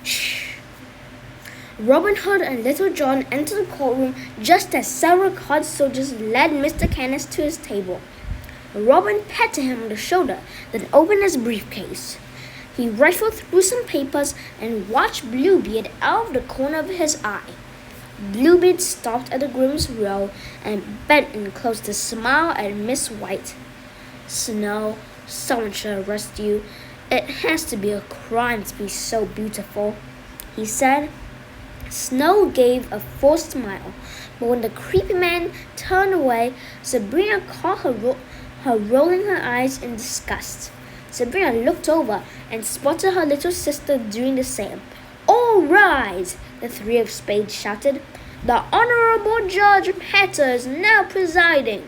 Shh. Robin Hood and Little John entered the courtroom just as several card soldiers led Mr. Canis to his table. Robin patted him on the shoulder, then opened his briefcase. He rifled through some papers and watched Bluebeard out of the corner of his eye. Bluebeard stopped at the groom's row and bent and closed a smile at Miss White. Snow, someone should arrest you. It has to be a crime to be so beautiful, he said. Snow gave a forced smile, but when the creepy man turned away, Sabrina caught her rolling her eyes in disgust. Sabrina looked over and spotted her little sister doing the same. All rise! The three of spades shouted. The Honorable Judge Hatter is now presiding.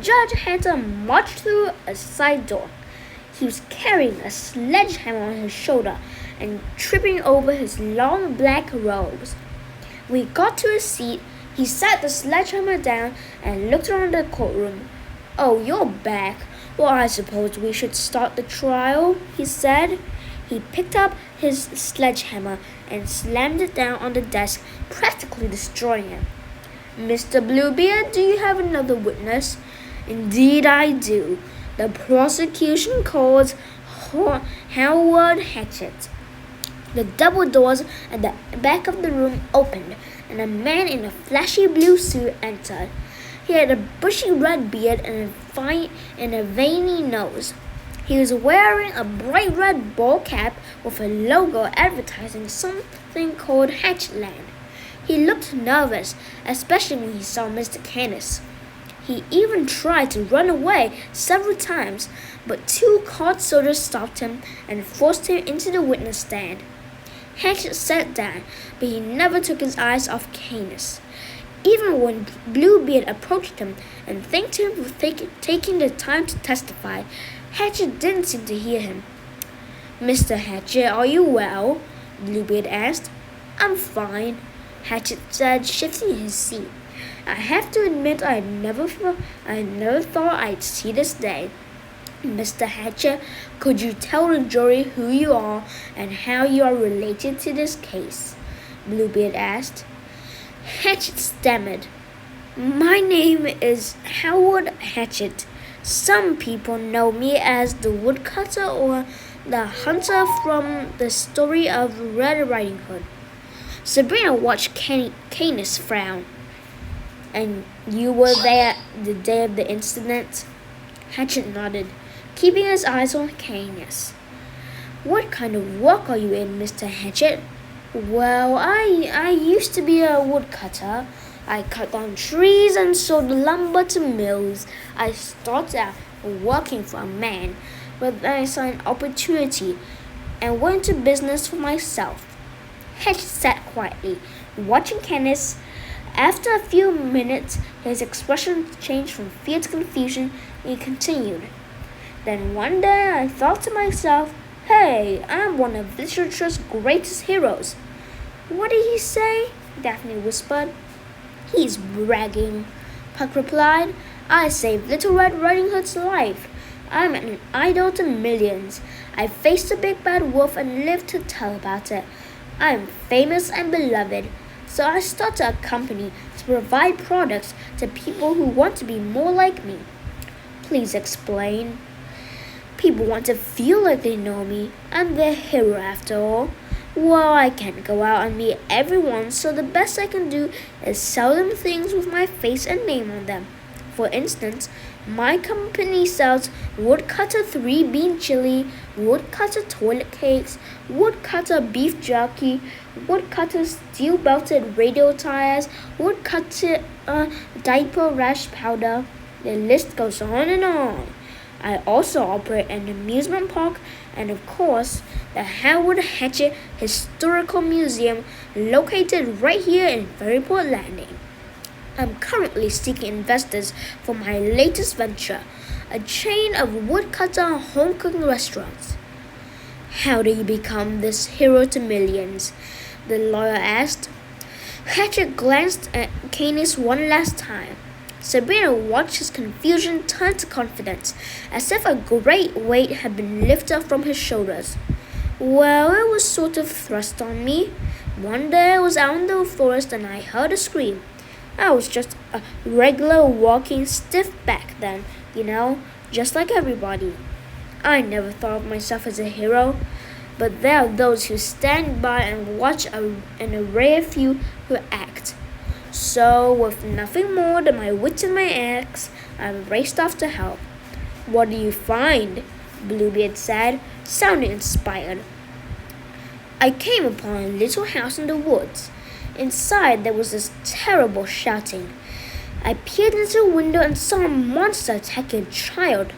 Judge Hatter marched through a side door. He was carrying a sledgehammer on his shoulder and tripping over his long black robes. When he got to his seat, he sat the sledgehammer down and looked around the courtroom. Oh, you're back. Well, I suppose we should start the trial, he said. He picked up his sledgehammer and slammed it down on the desk, practically destroying it. Mr. Bluebeard, do you have another witness? Indeed I do. The prosecution calls Howard Hatchett. The double doors at the back of the room opened, and a man in a flashy blue suit entered. He had a bushy red beard and a veiny nose. He was wearing a bright red ball cap with a logo advertising something called Hatchland. He looked nervous, especially when he saw Mr. Canis. He even tried to run away several times, but two card soldiers stopped him and forced him into the witness stand. Hatchet sat down, but he never took his eyes off Canis. Even when Bluebeard approached him and thanked him for taking the time to testify, Hatchet didn't seem to hear him. Mr. Hatchet, are you well? Bluebeard asked. I'm fine, Hatchet said, shifting his seat. I have to admit I never thought I'd see this day. Mr. Hatchet, could you tell the jury who you are and how you are related to this case? Bluebeard asked. Hatchet stammered. My name is Howard Hatchet. Some people know me as the woodcutter or the hunter from the story of Red Riding Hood. Sabrina watched Canis frown. And you were there the day of the incident? Hatchet nodded, keeping his eyes on Canis. What kind of work are you in, Mr. Hatchet? Well, I used to be a woodcutter. I cut down trees and sold lumber to mills. I started out working for a man, but then I saw an opportunity and went into business for myself. Hatchet sat quietly, watching Canis. After a few minutes, his expression changed from fear to confusion, and he continued. Then one day I thought to myself, hey, I'm one of literature's greatest heroes. What did he say? Daphne whispered. He's bragging, Puck replied. I saved Little Red Riding Hood's life. I'm an idol to millions. I faced the big bad wolf and lived to tell about it. I'm famous and beloved. So I started a company to provide products to people who want to be more like me. Please explain. People want to feel like they know me. I'm their hero after all. Well, I can't go out and meet everyone, so the best I can do is sell them things with my face and name on them. For instance, my company sells Woodcutter 3-bean chili, Woodcutter toilet cakes, Woodcutter beef jerky, Woodcutter steel-belted radio tires, Woodcutter diaper rash powder. The list goes on and on. I also operate an amusement park and, of course, the Howard Hatchet Historical Museum located right here in Ferryport Landing. I'm currently seeking investors for my latest venture, a chain of woodcutter home cooking restaurants. How do you become this hero to millions? The lawyer asked. Hatchet glanced at Canis one last time. Sabrina watched his confusion turn to confidence, as if a great weight had been lifted from his shoulders. Well, it was sort of thrust on me. One day I was out in the forest and I heard a scream. I was just a regular walking stiff back then, just like everybody. I never thought of myself as a hero, but there are those who stand by and watch and a rare few who act. So, with nothing more than my wits and my axe, I raced off to help. What do you find? Bluebeard said, sounding inspired. I came upon a little house in the woods. Inside there was this terrible shouting. I peered into the window and saw a monster attack a child.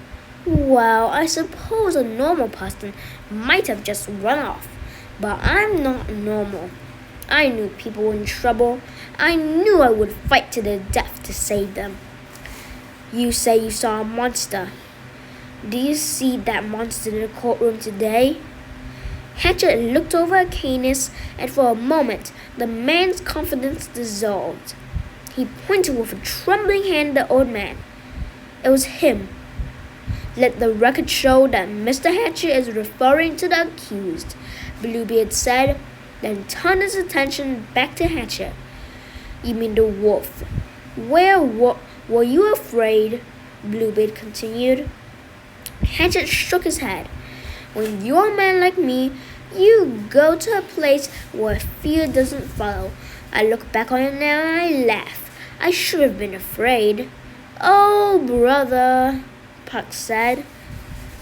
Well, I suppose a normal person might have just run off, but I'm not normal. I knew people were in trouble. I knew I would fight to the death to save them. You say you saw a monster. Do you see that monster in the courtroom today? Hatchet looked over at Canis, and for a moment the man's confidence dissolved. He pointed with a trembling hand at the old man. It was him. Let the record show that Mr. Hatchet is referring to the accused, Bluebeard said, then turned his attention back to Hatchet. You mean the wolf. Were you afraid? Bluebeard continued. Hatchet shook his head. When you're a man like me, you go to a place where fear doesn't follow. I look back on it now and I laugh. I should have been afraid. Oh, brother, Puck said.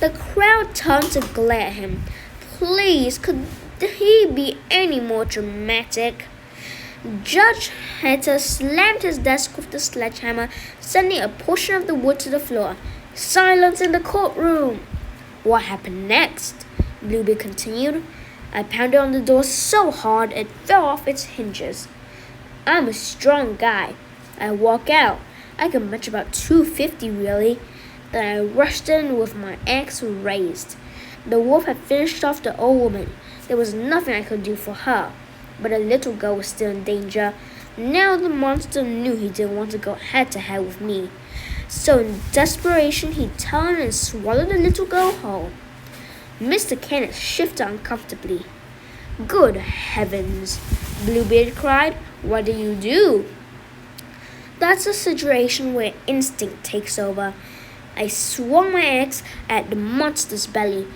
The crowd turned to glare at him. Please, could he be any more dramatic? Judge Hatter slammed his desk with the sledgehammer, sending a portion of the wood to the floor. Silence in the courtroom! What happened next? Bluebeard continued. I pounded on the door so hard it fell off its hinges. I'm a strong guy. I walk out. I can bench about 250 really. Then I rushed in with my axe raised. The wolf had finished off the old woman. There was nothing I could do for her. But the little girl was still in danger. Now the monster knew he didn't want to go head-to-head with me. So in desperation, he turned and swallowed the little girl whole. Mr. Canis shifted uncomfortably. Good heavens, Bluebeard cried. What do you do? That's a situation where instinct takes over. I swung my axe at the monster's belly.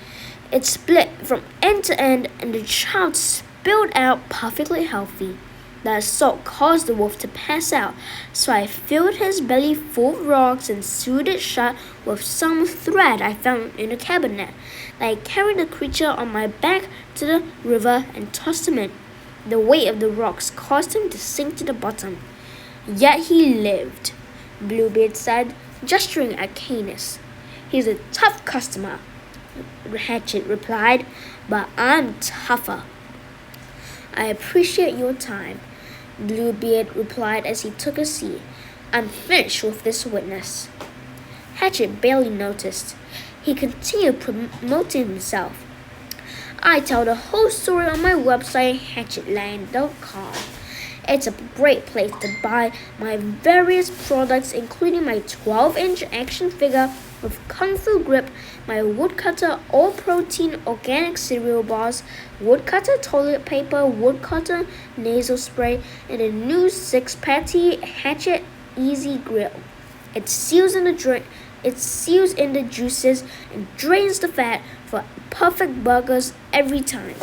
It split from end to end and the child spilled out perfectly healthy. The assault caused the wolf to pass out, so I filled his belly full of rocks and sewed it shut with some thread I found in a cabinet. I carried the creature on my back to the river and tossed him in. The weight of the rocks caused him to sink to the bottom. Yet he lived, Bluebeard said, gesturing at Canis. He's a tough customer, Hatchet replied, but I'm tougher. I appreciate your time, Bluebeard replied as he took a seat. I'm finished with this witness. Hatchet barely noticed. He continued promoting himself. I tell the whole story on my website, hatchetland.com. It's a great place to buy my various products, including my 12-inch action figure with Kung Fu grip, my woodcutter all-protein organic cereal bars, woodcutter toilet paper, woodcutter nasal spray, and a new 6-patty Hatchet Easy Grill. It seals in the juices and drains the fat for perfect burgers every time.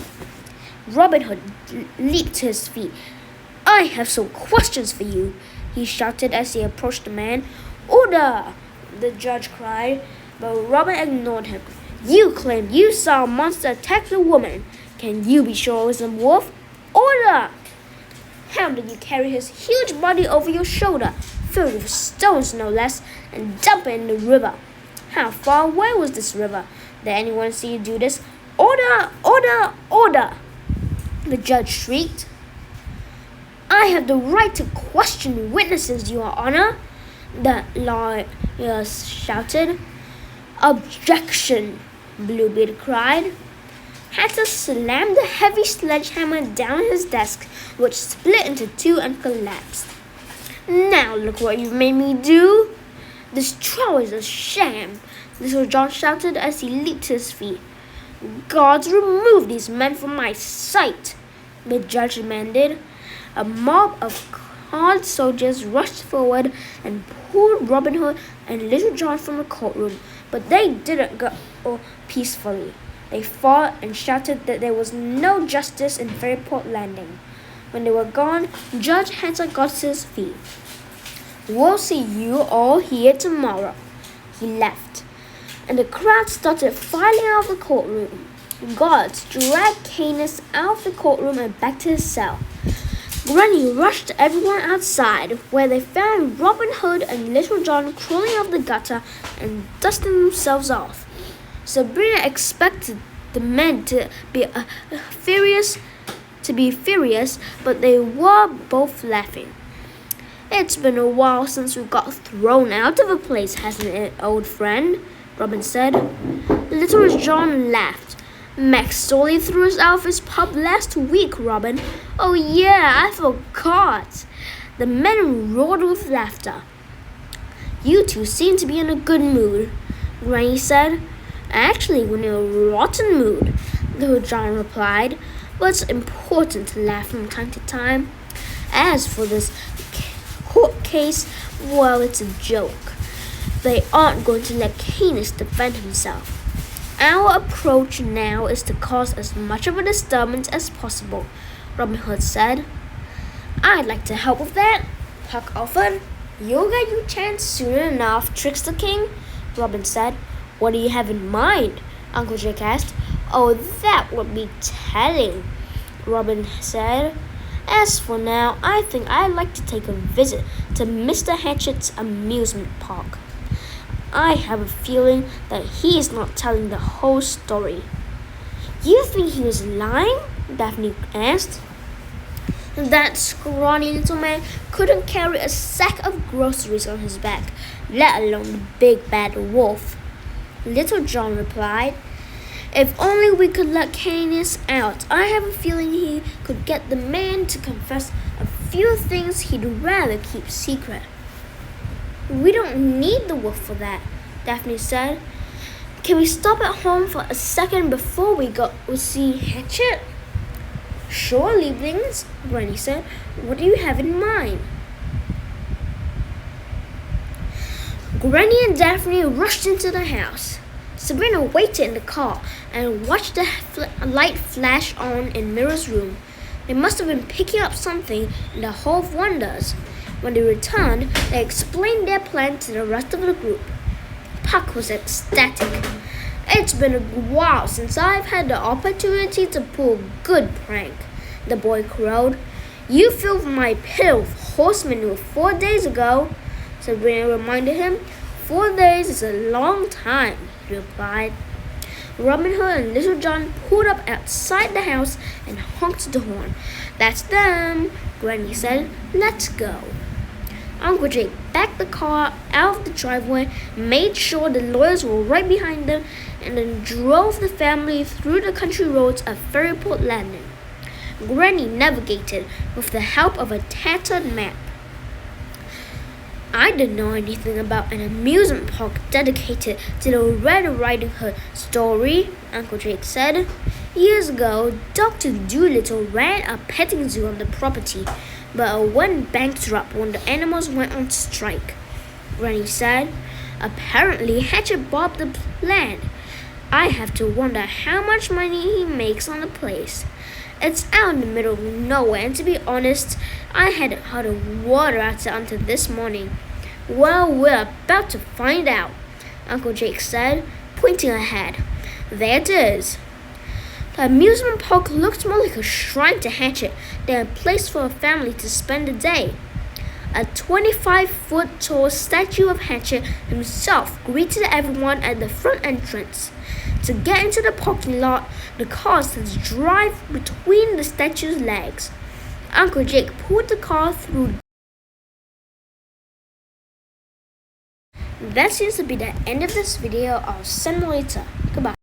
Robin Hood leaped to his feet. I have some questions for you, he shouted as he approached the man. Order! The judge cried, but Robin ignored him. You claim you saw a monster attack the woman. Can you be sure it was a wolf? Order! How did you carry his huge body over your shoulder, filled with stones no less, and dump it in the river? How far away was this river? Did anyone see you do this? Order! Order! Order! The judge shrieked. I have the right to question witnesses, Your Honor, the lawyer shouted. Objection, Bluebeard cried. Hatter slammed the heavy sledgehammer down his desk, which split into two and collapsed. Now look what you've made me do. This trial is a sham, Little John shouted as he leaped to his feet. "Gods, remove these men from my sight," the judge demanded. A mob of colored soldiers rushed forward and pulled Robin Hood and Little John from the courtroom, but they didn't go peacefully. They fought and shouted that there was no justice in Fairyport Landing. When they were gone, Judge Hatter got to his feet. "We'll see you all here tomorrow." He left, and the crowd started filing out of the courtroom. Guards dragged Canis out of the courtroom and back to his cell. Granny rushed everyone outside, where they found Robin Hood and Little John crawling out of the gutter and dusting themselves off. Sabrina expected the men to be furious, but they were both laughing. "It's been a while since we got thrown out of a place, hasn't it, old friend?" Robin said. Little John laughed. "Max Stoley threw us out of his pub last week, Robin." "Oh yeah, I forgot." The men roared with laughter. "You two seem to be in a good mood," Granny said. "Actually, we're in a rotten mood," Little John replied. "But it's important to laugh from time to time. As for this court case, well, it's a joke. They aren't going to let Canis defend himself. Our approach now is to cause as much of a disturbance as possible," Robin Hood said. "I'd like to help with that," Puck offered. "You'll get your chance soon enough, Trickster King," Robin said. "What do you have in mind?" Uncle Jake asked. "Oh, that would be telling," Robin said. "As for now, I think I'd like to take a visit to Mr. Hatchet's amusement park. I have a feeling that he's not telling the whole story." "You think he was lying?" Daphne asked. "That scrawny little man couldn't carry a sack of groceries on his back, let alone the big bad wolf," Little John replied. "If only we could let Canis out. I have a feeling he could get the man to confess a few things he'd rather keep secret." "We don't need the wolf for that," Daphne said. "Can we stop at home for a second before we go see Hatchet?" "Sure, Lieblings," Granny said. "What do you have in mind?" Granny and Daphne rushed into the house. Sabrina waited in the car and watched the light flash on in Mira's room. They must have been picking up something in the Hall of Wonders. When they returned, they explained their plan to the rest of the group. Puck was ecstatic. "It's been a while since I've had the opportunity to pull a good prank," the boy crowed. "You filled my pail with horse manure 4 days ago," Sabrina reminded him. 4 days is a long time," he replied. Robin Hood and Little John pulled up outside the house and honked the horn. "That's them," Granny said. "Let's go." Uncle Jake backed the car out of the driveway, made sure the lawyers were right behind them, and then drove the family through the country roads of Fairyport Landing. Granny navigated with the help of a tattered map. "I didn't know anything about an amusement park dedicated to the Red Riding Hood story," Uncle Jake said. "Years ago, Dr. Dolittle ran a petting zoo on the property, but it went bankrupt when the animals went on strike," Granny said. "Apparently, Hatchet bobbed the plan. I have to wonder how much money he makes on the place. It's out in the middle of nowhere, and to be honest, I hadn't had water out until this morning." "Well, we're about to find out," Uncle Jake said, pointing ahead. "There it is." The amusement park looked more like a shrine to Hatchet than a place for a family to spend the day. A 25-foot-tall statue of Hatchet himself greeted everyone at the front entrance. To get into the parking lot, the cars had to drive between the statue's legs. Uncle Jake pulled the car through. That seems to be the end of this video. I'll send you later. Goodbye.